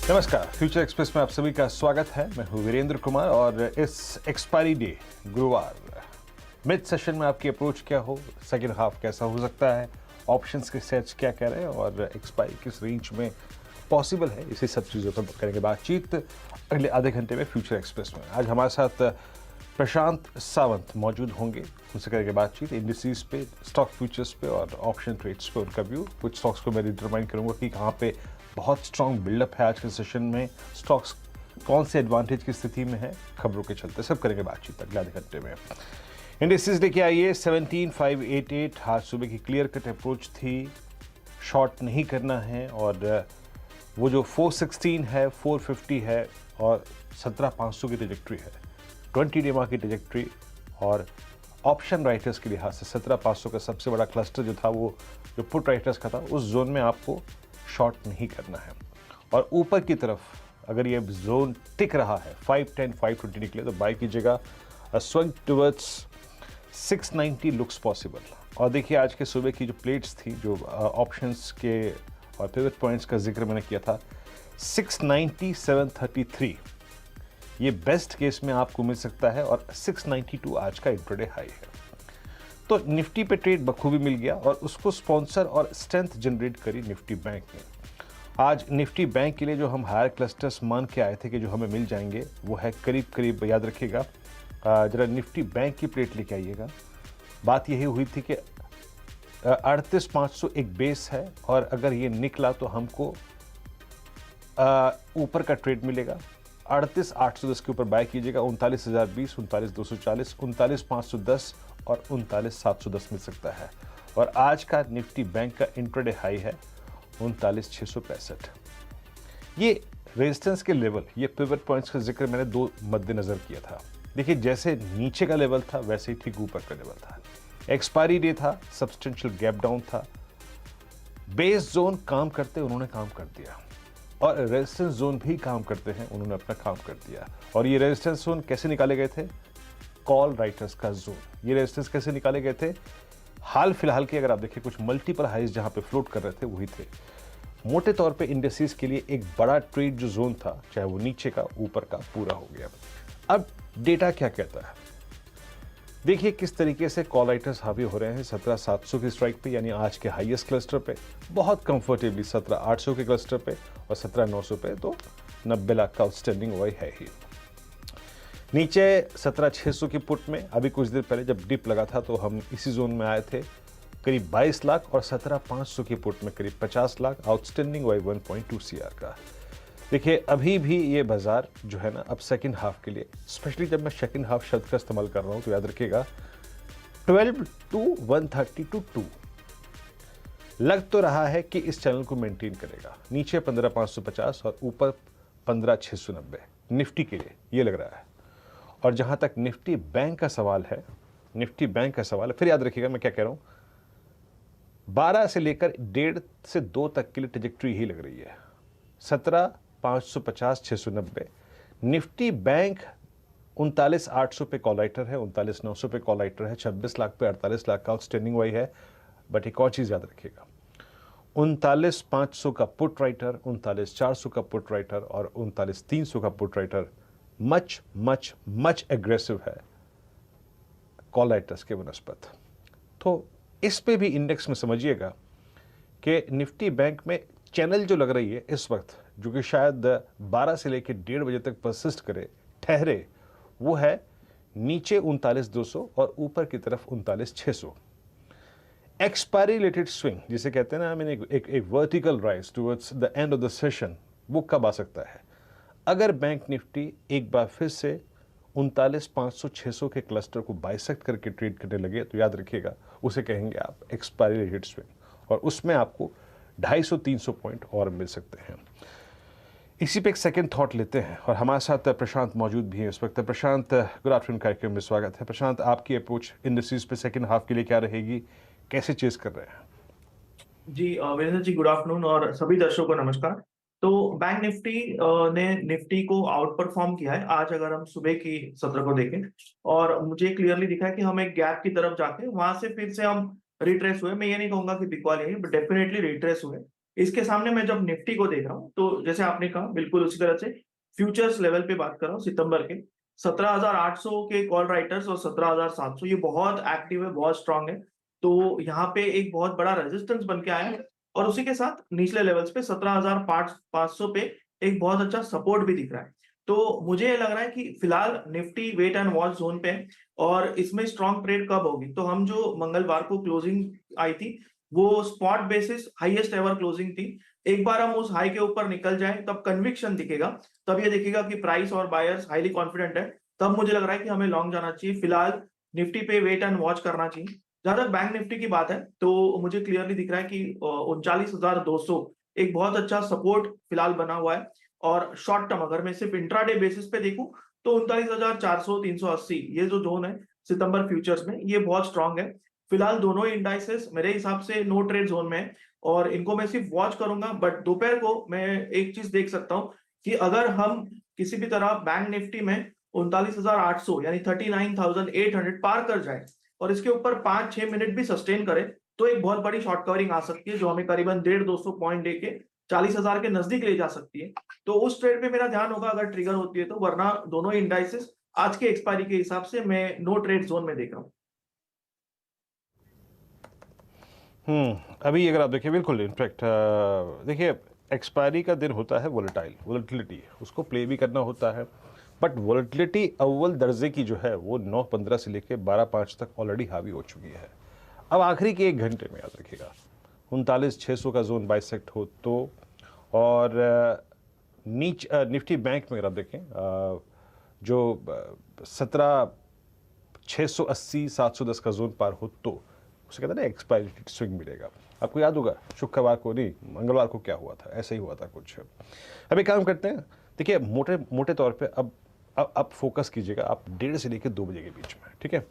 नमस्कार, future express में आप सभी का स्वागत है। मैं हूं वीरेंद्र कुमार और इस एक्सपायरी डे गुरुवार मिड सेशन में आपकी अप्रोच क्या हो, सेकेंड हाफ कैसा हो सकता है, ऑप्शंस के सेट्स क्या कह रहे हैं और एक्सपायरी किस रेंज में पॉसिबल है, इसी सब चीज़ों पर करेंगे बातचीत अगले आधे घंटे में फ्यूचर एक्सप्रेस में। आज हमारे साथ प्रशांत सावंत मौजूद होंगे, उनसे करेंगे बातचीत इंडिसेस पे, स्टॉक फ्यूचर्स पे और ऑप्शन ट्रेड्स पे उनका व्यू। कुछ स्टॉक्स को मैं डिटरमाइन करूंगा कि कहाँ पे बहुत स्ट्रॉन्ग बिल्डअप है आज के सेशन में, स्टॉक्स कौन से एडवांटेज की स्थिति में है, खबरों के चलते सब करेंगे बातचीत अगले आधे घंटे में। इंडिसेस लेके आइए 17588, आज सुबह की क्लियर कट अप्रोच थी, शॉर्ट नहीं करना है और वो जो 416 है, 450 है और 17500 की ट्रैजेक्टरी है, 20 डे की ट्रैजेक्टरी और ऑप्शन राइटर्स के लिहाज से 17500 का सबसे बड़ा क्लस्टर जो था वो जो पुट राइटर्स का था, उस जोन में आपको शॉर्ट नहीं करना है। और ऊपर की तरफ अगर ये जोन टिक रहा है 510 520 निकले तो बाय कीजिएगा, स्विंग टुवर्ड्स 690 लुक्स पॉसिबल। और देखिए आज के सुबह की जो प्लेट्स थी, जो ऑप्शंस के और पिवट पॉइंट्स का जिक्र मैंने किया था, 690 733 ये बेस्ट केस में आपको मिल सकता है और 692 आज का इंट्राडे हाई है। तो निफ्टी पे ट्रेड बखूबी मिल गया और उसको स्पॉन्सर और स्ट्रेंथ जनरेट करी निफ्टी बैंक ने। आज निफ्टी बैंक के लिए जो हम हायर क्लस्टर्स मान के आए थे कि जो हमें मिल जाएंगे, वो है करीब करीब, याद रखिएगा जरा निफ्टी बैंक की प्लेट लेके आइएगा। बात यही हुई थी कि 38,500 एक बेस है और अगर ये निकला तो हमको ऊपर का ट्रेड मिलेगा। 38,810 के ऊपर बाय कीजिएगा, 39,020, 39,240, 39,510 और 39,710 मिल सकता है। और आज का निफ्टी बैंक का इंट्राडे हाई है 39,665। ये रेजिस्टेंस के लेवल, ये पिवट पॉइंट्स का जिक्र मैंने दो मद्देनजर किया था। देखिए जैसे नीचे का लेवल था वैसे ही ठीक ऊपर का लेवल था। एक्सपायरी डे था, सब्सटेंशियल गैप डाउन था, बेस जोन काम करते उन्होंने काम कर दिया और रेजिस्टेंस जोन भी काम करते हैं, उन्होंने अपना काम कर दिया। और ये रेजिस्टेंस जोन कैसे निकाले गए थे? कॉल राइटर्स का जोन। ये रेजिस्टेंस कैसे निकाले गए थे? हाल फिलहाल के अगर आप देखिए कुछ मल्टीपल हाइज जहां पे फ्लोट कर रहे थे वही थे। मोटे तौर पे इंडिसेस के लिए एक बड़ा ट्रेड जो जोन था, चाहे वो नीचे का ऊपर का, पूरा हो गया। अब डेटा क्या कहता है, देखिए किस तरीके से कॉल राइटर्स हावी हो रहे हैं 17,700 की स्ट्राइक पे, यानी आज के हाईएस्ट क्लस्टर पे, बहुत कंफर्टेबली 17,800 के क्लस्टर पे और 17,900 पे तो 90 लाख का आउटस्टैंडिंग वही है ही। नीचे 17,600 की पुट में अभी कुछ देर पहले जब डिप लगा था तो हम इसी जोन में आए थे, करीब 22 लाख, और 17,500 की पुट में करीब 50 लाख, आउटस्टैंडिंग वही 1.2 CR का। देखिए अभी भी ये बाजार जो है ना, अब सेकंड हाफ के लिए, स्पेशली जब मैं सेकंड हाफ शब्द का इस्तेमाल कर रहा हूं तो याद रखिएगा 12 to 130 to 2 लग तो रहा है कि इस चैनल को मेंटेन करेगा। नीचे 15,550 और ऊपर 15,690 निफ्टी के लिए ये लग रहा है। और जहां तक निफ्टी बैंक का सवाल है, निफ्टी बैंक का सवाल है, फिर याद रखिएगा मैं क्या कह रहा हूं, 12 से लेकर 1.5 से 2 तक के लिए ट्रैजेक्टरी ही लग रही है। 17,550 690 निफ्टी बैंक, 39,800 पे कॉल राइटर है, 39,900 पे कॉल राइटर है, 26 लाख पे 48 लाख का आउटस्टैंडिंग वही है। बट एक और चीज याद रखिएगा, 39,500 का पुट राइटर, 39,400 का पुट राइटर और 39,300 का put writer much much much aggressive है कॉल राइटर्स के बनस्पत। तो इस पे भी इंडेक्स में समझिएगा कि निफ्टी बैंक में चैनल जो लग रही है इस वक्त, जो कि शायद 12 से लेकर 1:30 बजे तक परसिस्ट करे, ठहरे, वो है नीचे 39,200 और ऊपर की तरफ 39,600। एक्सपायरी रिलेटेड स्विंग जिसे कहते हैं ना, मैंने एक vertical rise towards the end of the session, वो कब आ सकता है? अगर बैंक निफ्टी एक बार फिर से 39,500 600 के क्लस्टर को बाइसेक्ट करके ट्रेड करने लगे तो याद रखिएगा उसे कहेंगे आप एक्सपायरी रिलेटेड स्विंग, और उसमें आपको 250-300 पॉइंट और मिल सकते हैं। इसी पे एक सेकंड थॉट लेते हैं और हमारे साथ प्रशांत मौजूद भी हैं इस वक्त। प्रशांत, गुड आफ्टरनून कार्यक्रम में स्वागत है। प्रशांत, आपकी अप्रोच इंडस्ट्रीज पे सेकंड हाफ के लिए क्या रहेगी, कैसे चेस कर रहे हैं? जी वीरेंद्र जी, गुड आफ्टरनून और सभी दर्शकों को नमस्कार। तो बैंक निफ्टी ने निफ्टी को आउट परफॉर्म किया है आज, अगर हम सुबह की सत्र को देखें, और मुझे क्लियरली दिखा है कि हम एक गैप की तरफ जाके वहां से फिर से हम रिट्रेस हुए। मैं ये नहीं कहूंगा कि बिकवाली है, बट डेफिनेटली रिट्रेस हुए इसके सामने मैं जब निफ्टी को देख रहा हूँ, तो जैसे आपने कहा बिल्कुल उसी तरह से फ्यूचर्स लेवल पे बात कर रहा हूँ सितंबर के 17,800 के कॉल राइटर्स और 17,700 ये बहुत एक्टिव है, बहुत स्ट्रांग है। तो यहाँ पे एक बहुत बड़ा रेजिस्टेंस बन के आया है और उसी के साथ निचले लेवल्स पे 17,500 पे एक बहुत अच्छा सपोर्ट भी दिख रहा है। तो मुझे ये लग रहा है कि फिलहाल Nifty wait and watch zone पे है और इसमें स्ट्रॉन्ग ट्रेड कब होगी? तो हम जो मंगलवार को क्लोजिंग आई थी, वो spot basis highest ever closing थी। एक बार हम उस हाई के ऊपर निकल जाएँ, तब कन्विक्शन दिखेगा, तब ये दिखेगा कि प्राइस और बायर्स हाइली कॉन्फिडेंट है, तब मुझे लग रहा है कि हमें लॉन्ग जाना चाहिए। फिलहाल निफ्टी पे वेट एंड वॉच करना चाहिए। जहाँ तक बैंक निफ्टी की बात है, तो मुझे क्लियरली दिख रहा है कि 39,200 एक बहुत अच्छा सपोर्ट फिलहाल बना हुआ है और शॉर्ट टर्म अगर मैं सिर्फ इंट्राडे बेसिस पे देखूँ, तो 39,400, 380 ये जो ज़ोन है सितंबर फ्यूचर्स में, ये बहुत स्ट्रॉन्ग है। फिलहाल दोनों ही इंडाइसेस मेरे हिसाब से नो ट्रेड ज़ोन में है और इनको मैं सिर्फ वॉच करूँगा, बट दोपहर को मैं एक चीज़ देख सकता हूँ कि अगर हम किसी भी तरह बैंक निफ्टी में 39,800 यानी 39,800 पार कर जाए और इसके ऊपर 5-6 मिनट भी सस्टेन करे, तो एक बहुत बड़ी शॉर्ट कवरिंग आ सकती है, जो हमें करीबन 150-200 पॉइंट देके 40,000 के नजदीक ले जा सकती है। तो उस ट्रेड पे मेरा ध्यान होगा अगर ट्रिगर होती है तो, वरना दोनों ही इंडाइसेस आज के एक्सपायरी के हिसाब से मैं नो ट्रेड जोन में देख रहा हूँ। अभी अगर आप देखिए बिल्कुल इनफैक्ट देखिए एक्सपायरी का दिन होता है वोलेटिलिटी उसको प्ले भी करना होता है, बट वोलेटिलिटी अव्वल दर्जे की जो है वो 9:15 से लेकर 12:05 तक ऑलरेडी हावी हो चुकी है। अब आखिरी के 1 घंटे में याद रखिएगा 39,600 का जोन बाइसेक्ट हो तो, और निफ्टी बैंक में अगर आप देखें जो 17,680 710 का जोन पार हो तो उसे कहते हैं ना एक्सपायरी स्विंग मिलेगा। आपको याद होगा शुक्रवार को नहीं मंगलवार को क्या हुआ था, ऐसे ही हुआ था कुछ। अब एक काम करते हैं, देखिए मोटे मोटे तौर पे अब फोकस कीजिएगा आप 1:30 से लेकर 2 बजे के बीच में, ठीक है।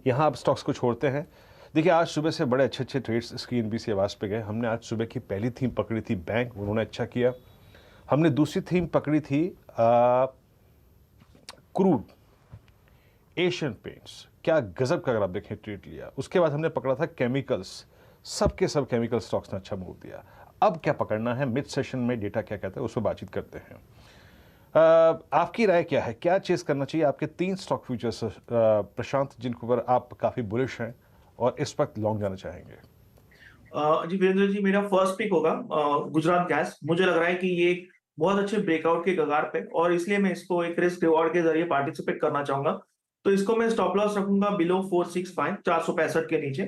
यहाँ आप स्टॉक्स को छोड़ते हैं। देखिए आज सुबह से बड़े अच्छे अच्छे ट्रेड्स इसकी एनबीसी आवाज़ पे गए। हमने आज सुबह की पहली थीम पकड़ी थी बैंक, उन्होंने अच्छा किया। हमने दूसरी थीम पकड़ी थी क्रूड, एशियन पेंट्स, क्या गजब का अगर आप देखें ट्रेड लिया। उसके बाद हमने पकड़ा था केमिकल्स, सब के सब केमिकल स्टॉक्स ने अच्छा मूव दिया। अब क्या पकड़ना है, मिड सेशन में डेटा क्या कहता है उस पर बातचीत करते हैं। आपकी राय क्या है, क्या चेस करना चाहिए? आपके 3 स्टॉक फ्यूचर्स प्रशांत जिनके ऊपर आप काफ़ी बुलिश हैं और इस वक्त लॉन्ग जाना चाहेंगे। जी वीरेंद्र जी, मेरा फर्स्ट पिक होगा गुजरात गैस। मुझे लग रहा है कि ये एक बहुत अच्छे ब्रेकआउट के कगार पे और इसलिए मैं इसको एक रिस्क रिवॉर्ड के जरिए पार्टिसिपेट करना चाहूंगा। तो इसको मैं स्टॉप लॉस रखूंगा बिलो 465 465 के नीचे।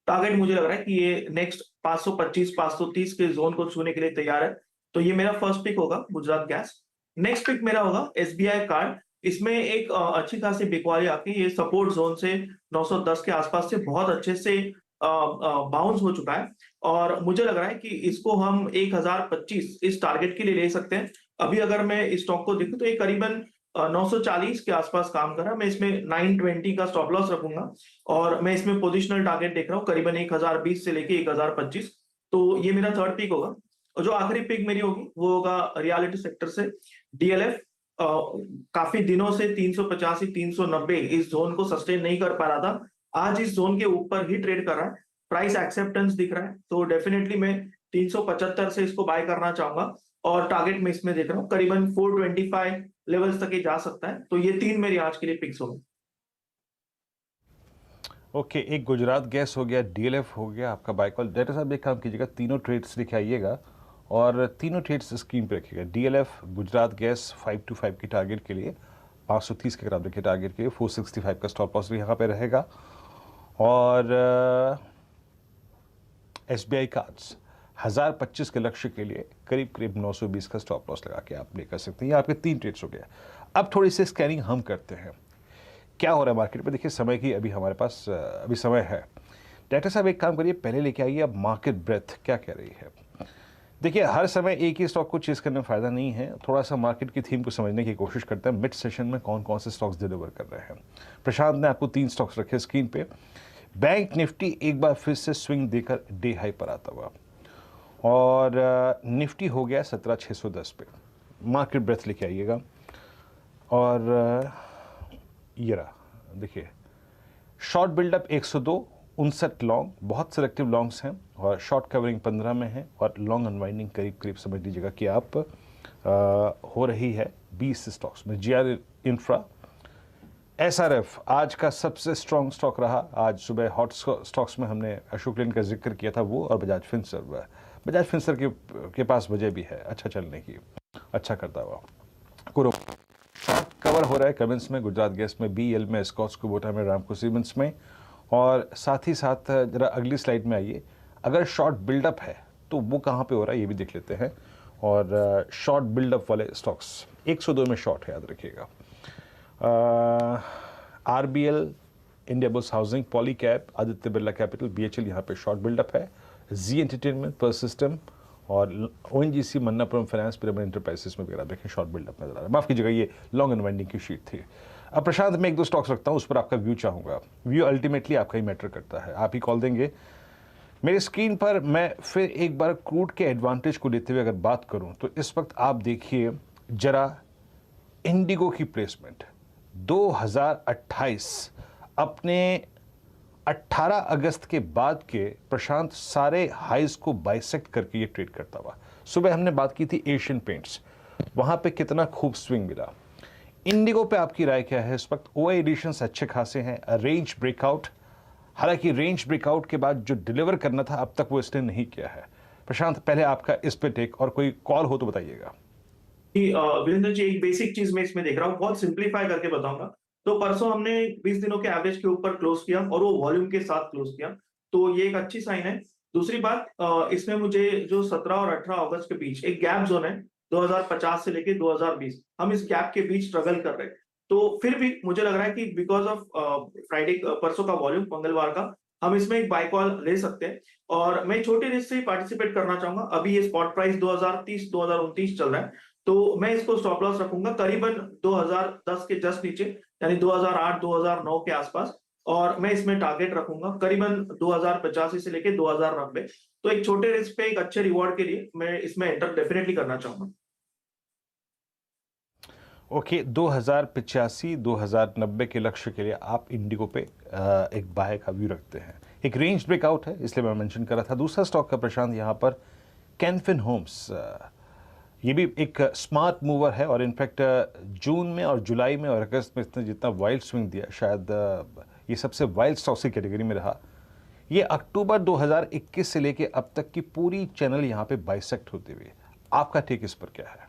टारगेट मुझे लग रहा है कि ये नेक्स्ट 525 530 के जोन को छूने के लिए तैयार है। तो ये मेरा फर्स्ट पिक होगा गुजरात गैस। नेक्स्ट पिक मेरा होगा एसबीआई कार्ड। इसमें एक अच्छी खासी बिकवाली आके ये सपोर्ट जोन से 910 के आसपास से बहुत अच्छे से बाउंस हो चुका है और मुझे लग रहा है कि इसको हम 1025 इस टारगेट के लिए ले सकते हैं। अभी अगर मैं इस स्टॉक को देखूं तो ये करीबन 940 के आसपास काम कर रहा है। मैं इसमें 920 का स्टॉप लॉस रखूंगा और मैं इसमें पोजिशनल टारगेट देख रहा हूँ करीबन 1020 से लेके 1025। तो ये मेरा थर्ड पिक होगा और जो आखिरी पिक मेरी होगी वो होगा रियलिटी सेक्टर से डीएलएफ। काफी दिनों से 385 390 इस जोन को सस्टेन नहीं कर पा रहा था, आज इस जोन के ऊपर ही ट्रेड कर रहा है। प्राइस एक्सेप्टेंस दिख रहा है, तो डेफिनेटली मैं 375 से इसको बाय करना चाहूंगा और टारगेट में इसमें देख रहा हूँ करीबन 425 लेवल्स तक ही जा सकता है। तो ये 3 मेरी आज के लिए पिक्स होंगे। ओके, एक गुजरात गैस हो गया, डीएलएफ हो गया, आपका बाय कॉल। डेटा साहब एक काम कीजिएगा, तीनों ट्रेड्स लिखे आइएगा और तीनों ट्रेड्स स्क्रीन पे रखिएगा। डीएलएफ गुजरात गैस 525 की टारगेट के लिए 530 के अगर आप देखिए टारगेट के लिए 465 का स्टॉप लॉस भी यहाँ पे रहेगा। और एसबीआई कार्ड्स 1025 के लक्ष्य के लिए करीब करीब 920 का स्टॉप लॉस लगा के आप प्ले कर सकते हैं। ये आपके 3 ट्रेड्स हो गए। अब थोड़ी सी स्कैनिंग हम करते हैं क्या हो रहा है मार्केट में। देखिए समय की अभी हमारे पास अभी समय है। डायरेक्टर साहब एक काम करिए, पहले लेके आइए अब मार्केट ब्रेथ क्या कह रही है। देखिए हर समय एक ही स्टॉक को चेस करने में फ़ायदा नहीं है, थोड़ा सा मार्केट की थीम को समझने की कोशिश करते हैं। मिड सेशन में कौन कौन से स्टॉक्स डिलीवर कर रहे हैं। प्रशांत ने आपको 3 स्टॉक्स रखे स्क्रीन पे। बैंक निफ्टी एक बार फिर से स्विंग देकर डे हाई पर आता हुआ और निफ्टी हो गया 17,610 पे। मार्केट ब्रेथ लेके आइएगा और ये रहा देखिए शॉर्ट बिल्डअप 102 59 लॉन्ग, बहुत सिलेक्टिव लॉन्ग्स हैं और शॉर्ट कवरिंग 15 में है और लॉन्ग अनवाइंडिंग करीब करीब समझ लीजिएगा कि आप हो रही है 20 स्टॉक्स में। जीआर इंफ्रा, एसआरएफ आज का सबसे स्ट्रॉन्ग स्टॉक रहा। आज सुबह हॉट स्टॉक्स में हमने अशोक लेन का जिक्र किया था, वो और बजाज फिनसर्व। बजाज फिनसर्व के पास वजह भी है अच्छा चलने की, अच्छा करता हुआ। कुरो कवर हो रहा है कमेंस में, गुजरात गैस में, बीएल में, स्कॉच कुबोटा में, रामको सीमेंट्स में। और साथ ही साथ जरा अगली स्लाइड में आइए, अगर शॉर्ट बिल्डअप है तो वो कहाँ पे हो रहा है ये भी देख लेते हैं। और शॉर्ट बिल्डअप वाले स्टॉक्स 102 में शॉर्ट है, याद रखिएगा। RBL, India bulls housing, Polycab, Aditya Birla capital, BHEL यहाँ पे शॉर्ट बिल्डअप है। जी एंटरटेनमेंट, परसिस्टम और ONGC, Manappuram finance, pyramid enterprises में वगैरह देखें शॉर्ट बिल्डअप नजर आ रहा है। माफ कीजिएगा, ये लॉन्ग अनवाइंडिंग की शीट थी। अब प्रशांत, मैं एक दो स्टॉक्स रखता हूँ, उस पर आपका व्यू चाहूँगा। व्यू अल्टीमेटली आपका ही मैटर करता है, आप ही कॉल देंगे। मेरी स्क्रीन पर मैं फिर एक बार क्रूड के एडवांटेज को लेते हुए अगर बात करूँ तो इस वक्त आप देखिए जरा इंडिगो की प्लेसमेंट 2028 अपने 18 अगस्त के बाद के प्रशांत सारे हाइज को बाइसेक्ट करके ये ट्रेड करता हुआ। सुबह हमने बात की थी एशियन पेंट्स, वहां पे कितना खूब स्विंग मिला। इंडिगो पे आपकी राय क्या है इस वक्त? ओआई एडिशंस अच्छे खासे हैं, रेंज ब्रेकआउट, हालांकि रेंज ब्रेकआउट के बाद जो डिलीवर करना था अब तक वो इसने नहीं किया है। प्रशांत, पहले आपका इस पे टेक, और कोई कॉल हो तो बताइएगा। वीरेंद्र जी, एक बेसिक चीज मैं इसमें देख रहा हूँ, बहुत सिंप्लीफाई करके बताऊंगा। तो परसों हमने 20 दिनों के एवरेज के ऊपर क्लोज किया और वो वॉल्यूम के साथ क्लोज किया, तो ये एक अच्छी साइन है। दूसरी बात, इसमें मुझे जो 17 और 18 अगस्त के बीच एक गैप जोन है 2050 से लेके 2020, हम इस गैप के बीच स्ट्रगल कर रहे हैं। तो फिर भी मुझे लग रहा है कि बिकॉज ऑफ फ्राइडे परसों का वॉल्यूम, मंगलवार का, हम इसमें एक बाय कॉल ले सकते हैं। और मैं छोटे रिस्क से पार्टिसिपेट करना चाहूंगा। अभी ये स्पॉट प्राइस 2030-2029 चल रहा है, तो मैं इसको स्टॉप लॉस रखूंगा करीबन 2010 के जस्ट नीचे, यानी 2008-2009 के आसपास। और मैं इसमें टारगेट रखूंगा करीबन 2085 से लेके 2090। तो एक छोटे रिस्क पे एक अच्छे रिवॉर्ड के लिए मैं इसमें एंटर डेफिनेटली करना चाहूंगा। ओके, 2085 2090 के लक्ष्य के लिए आप इंडिगो पे एक बाय का व्यू रखते हैं। एक रेंज ब्रेकआउट है, इसलिए मैं मेंशन कर रहा था। दूसरा स्टॉक का प्रशांत यहाँ पर कैनफिन होम्स, ये भी एक स्मार्ट मूवर है और इनफैक्ट जून में और जुलाई में और अगस्त में इसने जितना वाइल्ड स्विंग दिया, शायद ये सबसे वाइल्ड स्टॉक की कैटेगरी में रहा। ये अक्टूबर 2021 से लेके अब तक की पूरी चैनल यहाँ पे बाइसेक्ट होती हुई। आपका टेक इस पर क्या है?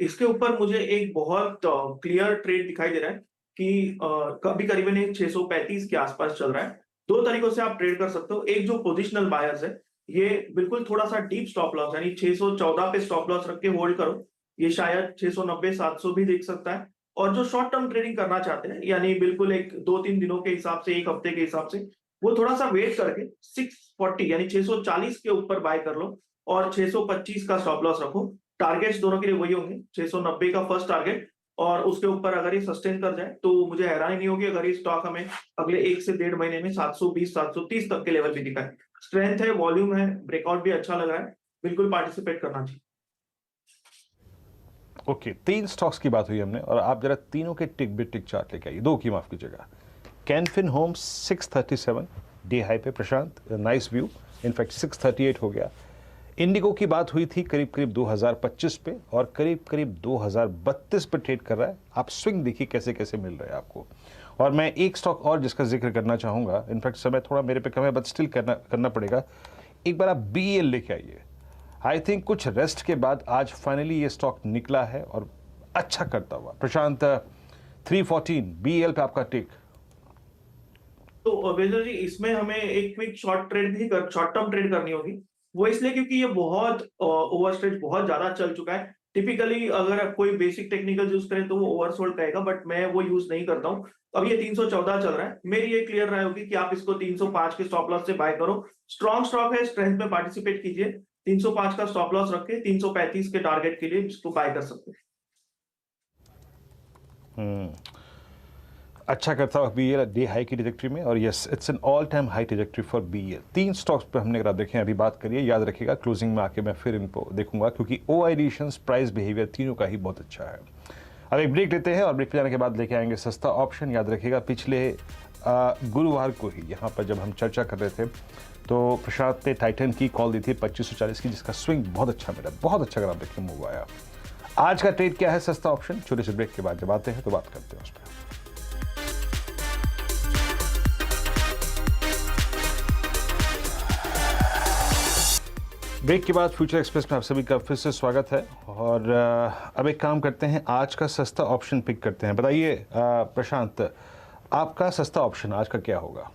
इसके ऊपर मुझे एक बहुत क्लियर ट्रेड दिखाई दे रहा है कि कभी करीबन एक 635 के आसपास चल रहा है। दो तरीकों से आप ट्रेड कर सकते हो। एक जो पोजिशनल बायर्स है, ये बिल्कुल थोड़ा सा डीप स्टॉप लॉस, यानी 614 पे स्टॉप लॉस रख के होल्ड करो। ये शायद 690-700 भी देख सकता है। और जो शॉर्ट टर्म ट्रेडिंग करना चाहते हैं, यानी बिल्कुल एक 2-3 दिनों के हिसाब से, एक हफ्ते के हिसाब से, वो थोड़ा सा वेट करके 640 यानी 640 के ऊपर बाय कर लो और 625 का स्टॉप लॉस रखो। टारगेट्स दोनों के लिए वही होंगे, 690 का फर्स्ट टारगेट, और उसके ऊपर अगर ये सस्टेन कर जाए तो मुझे हैरानी नहीं होगी अगर ये स्टॉक हमें अगले 1 से 1.5 महीने में 720-730 तक के लेवल भी दिखाए। स्ट्रेंथ है, वॉल्यूम है, ब्रेकआउट भी अच्छा लग रहा है, बिल्कुल पार्टिसिपेट करना चाहिए। ओके, 3 स्टॉक्स की बात हुई हमने और आप जरा तीनों के टिक बिट टिक चार्ट लेके आइए, 2 की माफ कीजिएगा। कैनफिन होम्स 637 डे हाई पे प्रशांत, नाइस व्यू, इनफैक्ट 638 हो गया। इंडिगो की बात हुई थी करीब करीब 2025 पे और करीब करीब 2032 पे ट्रेड कर रहा है। आप स्विंग देखिए कैसे कैसे मिल रहे हैं आपको। और मैं एक स्टॉक और जिसका जिक्र करना चाहूँगा, इनफैक्ट समय थोड़ा मेरे पे कम है बट स्टिल करना पड़ेगा। एक बार आप बीएल लेके आइए। आई थिंक कुछ रेस्ट के बाद आज फाइनली ये स्टॉक निकला है और अच्छा करता हुआ। प्रशांत, 314 बीएल पे आपका टेक? तो वेदर जी, इसमें हमें एक क्विक शॉर्ट टर्म ट्रेड करनी होगी। वो इसलिए क्योंकि ये बहुत ओवरस्ट्रेच बहुत ज्यादा चल चुका है। टिपिकली अगर आप कोई बेसिक टेक्निकल यूज करें तो वो ओवरसोल्ड कहेगा, बट मैं वो यूज नहीं करता हूँ। अब ये 314 चल रहा है, मेरी ये क्लियर राय होगी कि आप इसको 305 के स्टॉप लॉस से बाय करो। स्ट्रॉन्ग स्टॉक है, स्ट्रेंथ में पार्टिसिपेट कीजिए। 305 का स्टॉप लॉस रख के 335 के टारगेट के लिए इसको बाय कर सकते हैं। अच्छा करता हुआ बीएल डे हाई की ट्रैजेक्टरी में, और yes it's an all time high trajectory for BL. 3 stocks पे हमने अगर आप देखें अभी बात करिए, याद रखिएगा क्लोजिंग में आके मैं फिर इनको देखूंगा क्योंकि ओआई एडिशंस, प्राइस बिहेवियर तीनों का ही बहुत अच्छा है। अब एक ब्रेक लेते हैं और ब्रेक पे जाने के बाद लेके आएंगे सस्ता ऑप्शन। याद रखिएगा पिछले गुरुवार को ही यहाँ पर जब हम चर्चा कर रहे थे तो प्रशांत ने टाइटन की कॉल दी थी 2540 की, जिसका स्विंग बहुत अच्छा मिला, बहुत अच्छा अगर आप देखिए मूव आया। आज का ट्रेड क्या है सस्ता ऑप्शन, छोटे से ब्रेक के बाद जब आते हैं तो बात करते हैं उस पर। ब्रेक के बाद फ्यूचर एक्सप्रेस में आप सभी का फिर से स्वागत है और अब एक काम करते हैं, आज का सस्ता ऑप्शन पिक करते हैं। बताइए प्रशांत, आपका सस्ता ऑप्शन आज का क्या होगा?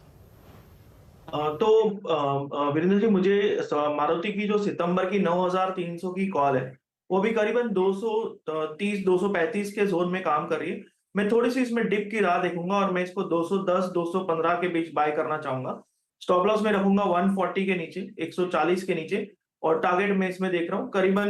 वीरेंद्र जी, मुझे मारुति की जो सितंबर की 9300 की कॉल है, वो भी करीबन 230 235 के जोन में काम कर रही है। मैं थोड़ी सी इसमें डिप की राह देखूंगा और मैं इसको 210 215 के बीच बाय करना चाहूंगा। स्टॉप लॉस में रखूंगा 140 के नीचे, 140 के नीचे, और टारगेट मैं इसमें देख रहा हूँ करीबन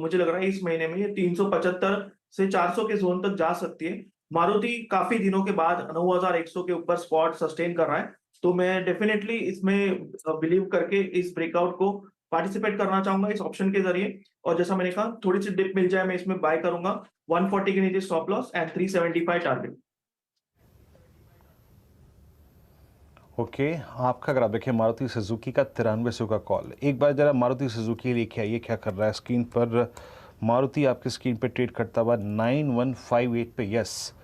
मुझे लग रहा है इस महीने में ये 375 से 400 के जोन तक जा सकती है। मारुति काफी दिनों के बाद 9100 के ऊपर स्पॉट सस्टेन कर रहा है, तो मैं डेफिनेटली इसमें बिलीव करके इस ब्रेकआउट को पार्टिसिपेट करना चाहूंगा इस ऑप्शन के जरिए। और जैसा मैंने कहा, थोड़ी सी डिप मिल जाए मैं इसमें बाय करूंगा। 140 के नीचे stop loss and 375 target. Okay, आपका अगर आप देखिए मारुति सुजुकी का 9300 का कॉल, एक बार जरा मारुति सुजुकी लेके आइए क्या कर रहा है स्क्रीन पर। मारुति आपकी स्क्रीन पे ट्रेड करता हुआ 9158 पे। यस,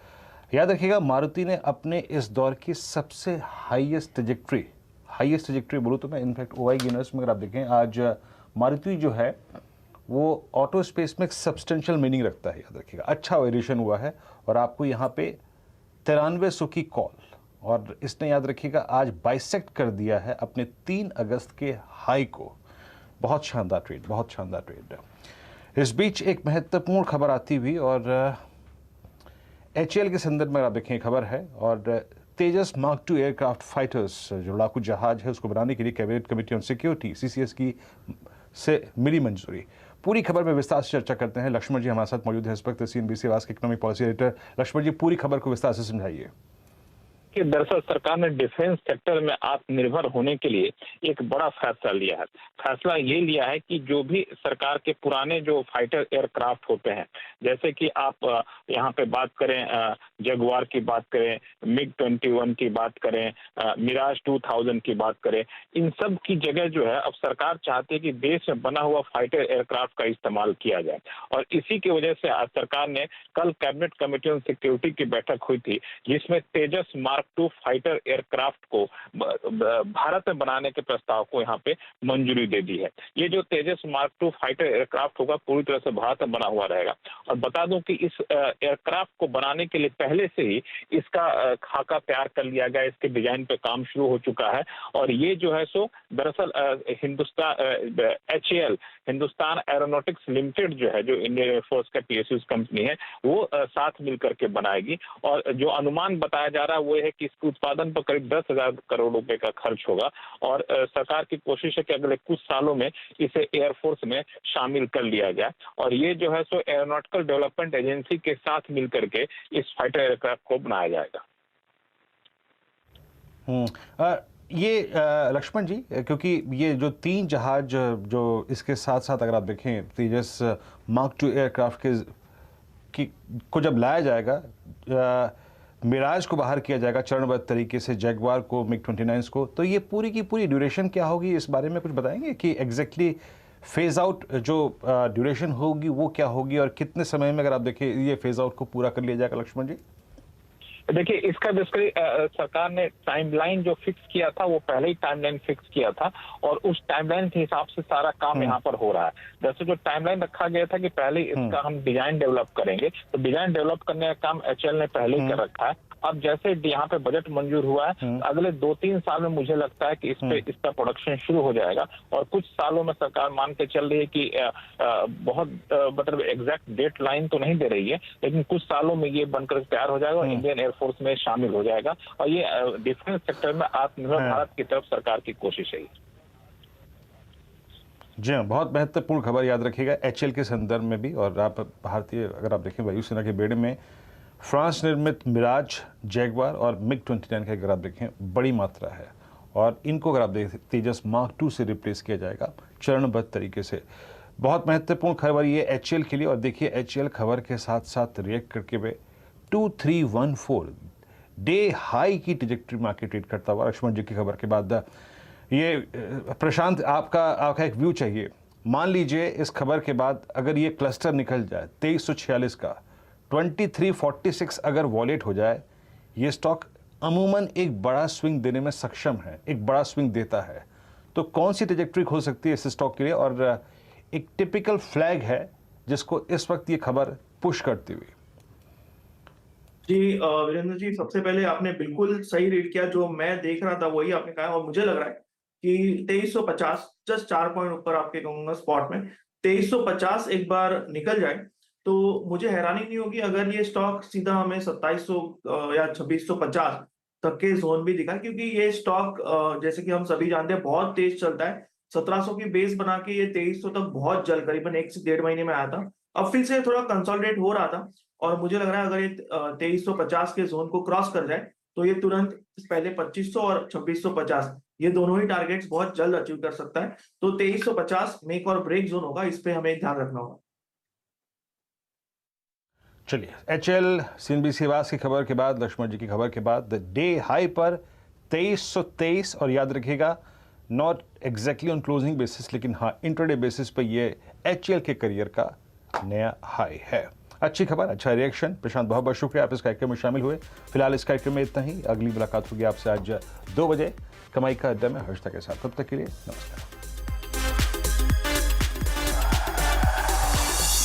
याद रखिएगा मारुति ने अपने इस दौर की सबसे हाईएस्ट ट्रजेक्ट्री बोलूँ तो मैं, इनफैक्ट ओआई गेनर्स में अगर आप देखें आज मारुति जो है वो ऑटो स्पेस में एक सब्सटेंशियल मीनिंग रखता है, याद रखिएगा। अच्छा वेरिएशन हुआ है और आपको यहाँ पे 9300 की कॉल, और इसने याद रखिएगा आज बाइसेक्ट कर दिया है अपने 3 अगस्त के हाई को। बहुत शानदार ट्रेड, बहुत शानदार ट्रेड। इस बीच एक महत्वपूर्ण खबर आती हुई, और एचएएल के संदर्भ में आप देखें खबर है, और तेजस मार्क 2 एयरक्राफ्ट फाइटर्स जो लड़ाकू जहाज है उसको बनाने के लिए cabinet committee on security CCS की से मिली मंजूरी। पूरी खबर में विस्तार से चर्चा करते हैं। लक्ष्मण जी हमारे साथ मौजूद है, इस वक्त सीएनबीसी आवाज के इकोनॉमिक पॉलिसी एडिटर। लक्ष्मण जी, पूरी खबर को विस्तार से समझाइए। कि दरअसल सरकार ने डिफेंस सेक्टर में आत्मनिर्भर होने के लिए एक बड़ा फैसला लिया है। फैसला ये लिया है कि जो भी सरकार के पुराने जो फाइटर एयरक्राफ्ट होते हैं, जैसे कि आप यहाँ पे बात करें जगुआर की बात करें, मिग 21 की बात करें, मिराज 2000 की बात करें, इन सब की जगह जो है अब सरकार चाहती है कि देश में बना हुआ फाइटर एयरक्राफ्ट का इस्तेमाल किया जाए। और इसी की वजह से आज सरकार ने कल कैबिनेट कमेटी ऑन सिक्योरिटी की बैठक हुई थी, जिसमें तेजस मार्क 2 फाइटर एयरक्राफ्ट को भारत में बनाने के प्रस्ताव को यहाँ पे मंजूरी दे दी है। ये जो तेजस मार्क 2 फाइटर एयरक्राफ्ट होगा पूरी तरह से भारत में बना हुआ रहेगा। और बता दूं कि इस एयरक्राफ्ट को बनाने के लिए पहले से ही इसका खाका तैयार कर लिया गया, इसके डिजाइन पे काम शुरू हो चुका है। और ये जो है सो दरअसल HAL हिंदुस्तान एरोनॉटिक्स लिमिटेड जो है, जो इंडियन एयरफोर्स का PSU कंपनी है, वो साथ मिलकर के बनाएगी। और जो अनुमान बताया जा रहा है वो है कि इसके उत्पादन पर करीब 10,000 करोड़ रुपए का खर्च होगा। और सरकार की कोशिश है कि अगले कुछ सालों में इसे एयरफोर्स में शामिल कर लिया जाए। और ये जो है सो एरोनॉटिकल डेवलपमेंट एजेंसी के साथ मिलकर के इस फाइटर एयरक्राफ्ट को बनाया जाएगा। ये लक्ष्मण जी, क्योंकि ये जो 3 जहाज जो इसके साथ साथ अगर आप देखें तेजस मार्क 2 एयरक्राफ्ट को जब लाया जाएगा, मिराज को बाहर किया जाएगा चरणबद्ध तरीके से, जगुआर को, मिग 29 को, तो ये पूरी की पूरी ड्यूरेशन क्या होगी, इस बारे में कुछ बताएंगे कि एग्जैक्टली फेज आउट जो ड्यूरेशन होगी वो क्या होगी और कितने समय में अगर आप देखें ये फेज आउट को पूरा कर लिया जाएगा? लक्ष्मण जी देखिए, इसका बेसिकली सरकार ने टाइमलाइन जो फिक्स किया था वो पहले ही टाइमलाइन फिक्स किया था और उस टाइमलाइन के हिसाब से सारा काम यहाँ पर हो रहा है। जैसे जो टाइमलाइन रखा गया था कि पहले इसका हम डिजाइन डेवलप करेंगे, तो डिजाइन डेवलप करने का काम HAL ने पहले ही कर रखा है। अब जैसे यहाँ पे बजट मंजूर हुआ है, अगले 2-3 साल में मुझे लगता है कि इसका प्रोडक्शन शुरू हो जाएगा। और कुछ सालों में सरकार मान के चल रही है कि बहुत मतलब एग्जैक्ट डेट लाइन तो नहीं दे रही है, लेकिन कुछ सालों में ये बनकर तैयार हो जाएगा और इंडियन एयरफोर्स में शामिल हो जाएगा। और ये डिफेंस सेक्टर में आत्मनिर्भर भारत की तरफ सरकार की कोशिश है। जी हाँ, बहुत महत्वपूर्ण खबर, याद रखिएगा HAL के संदर्भ में भी। और आप भारतीय अगर आप देखें वायुसेना के बेड़े में फ्रांस निर्मित मिराज, जैगवार और मिग 29 का अगर आप देखें बड़ी मात्रा है, और इनको अगर आप देखें तेजस मार्क 2 से रिप्लेस किया जाएगा चरणबद्ध तरीके से। बहुत महत्वपूर्ण खबर ये HAL के लिए। और देखिए HAL खबर के साथ साथ रिएक्ट करके वे 2314 डे हाई की ट्रैजेक्टरी मार्केट ट्रेड करता हुआ। लक्ष्मण जी की खबर के बाद ये प्रशांत आपका एक व्यू चाहिए। मान लीजिए इस खबर के बाद अगर ये क्लस्टर निकल जाए 2346 का 2346 अगर वॉलेट हो जाए, ये स्टॉक अमूमन एक बड़ा स्विंग देने में सक्षम है, एक बड़ा स्विंग देता है। तो कौन सी ट्रैजेक्टरी हो सकती है इस स्टॉक के लिए और एक टिपिकल फ्लैग है जिसको इस वक्त ये खबर पुश करती हुई? जी वीरेंद्र जी, सबसे पहले आपने बिल्कुल सही रीड किया। जो मैं देख रहा था वही आपने कहा, और मुझे लग रहा है कि 2350 जस्ट 4 पॉइंट ऊपर आपके कहूंगा स्पॉट में 2350 एक बार निकल जाए तो मुझे हैरानी नहीं होगी अगर ये स्टॉक सीधा हमें 2700 या 2650 तक के जोन भी दिखा, क्योंकि ये स्टॉक जैसे कि हम सभी जानते हैं बहुत तेज चलता है। 1700 की बेस बना के ये 2300 तक बहुत जल्द करीबन 1 से 1.5 महीने में आया था। अब फिर से थोड़ा कंसोलिडेट हो रहा था और मुझे लग रहा है अगर ये 2350 के जोन को क्रॉस कर जाए तो ये तुरंत पहले 2500 और 2650 ये दोनों ही टारगेट्स बहुत जल्द अचीव कर सकता है। तो 2350 मेक और ब्रेक जोन होगा, इस पे हमें ध्यान रखना होगा। चलिए, एचएल सीएनबीसी आवास की खबर के बाद, लक्ष्मण जी की खबर के बाद डे हाई पर 2323, और याद रखिएगा not exactly on closing basis लेकिन हाँ इंट्राडे बेसिस पर ये एचएल के करियर का नया हाई है। अच्छी खबर, अच्छा रिएक्शन। प्रशांत, बहुत बहुत शुक्रिया आप इस कार्यक्रम में शामिल हुए। फिलहाल इस कार्यक्रम में इतना ही। अगली मुलाकात होगी आपसे आज 2 बजे कमाई का अड्डा में हर्षता के साथ। तब तक के लिए नमस्कार।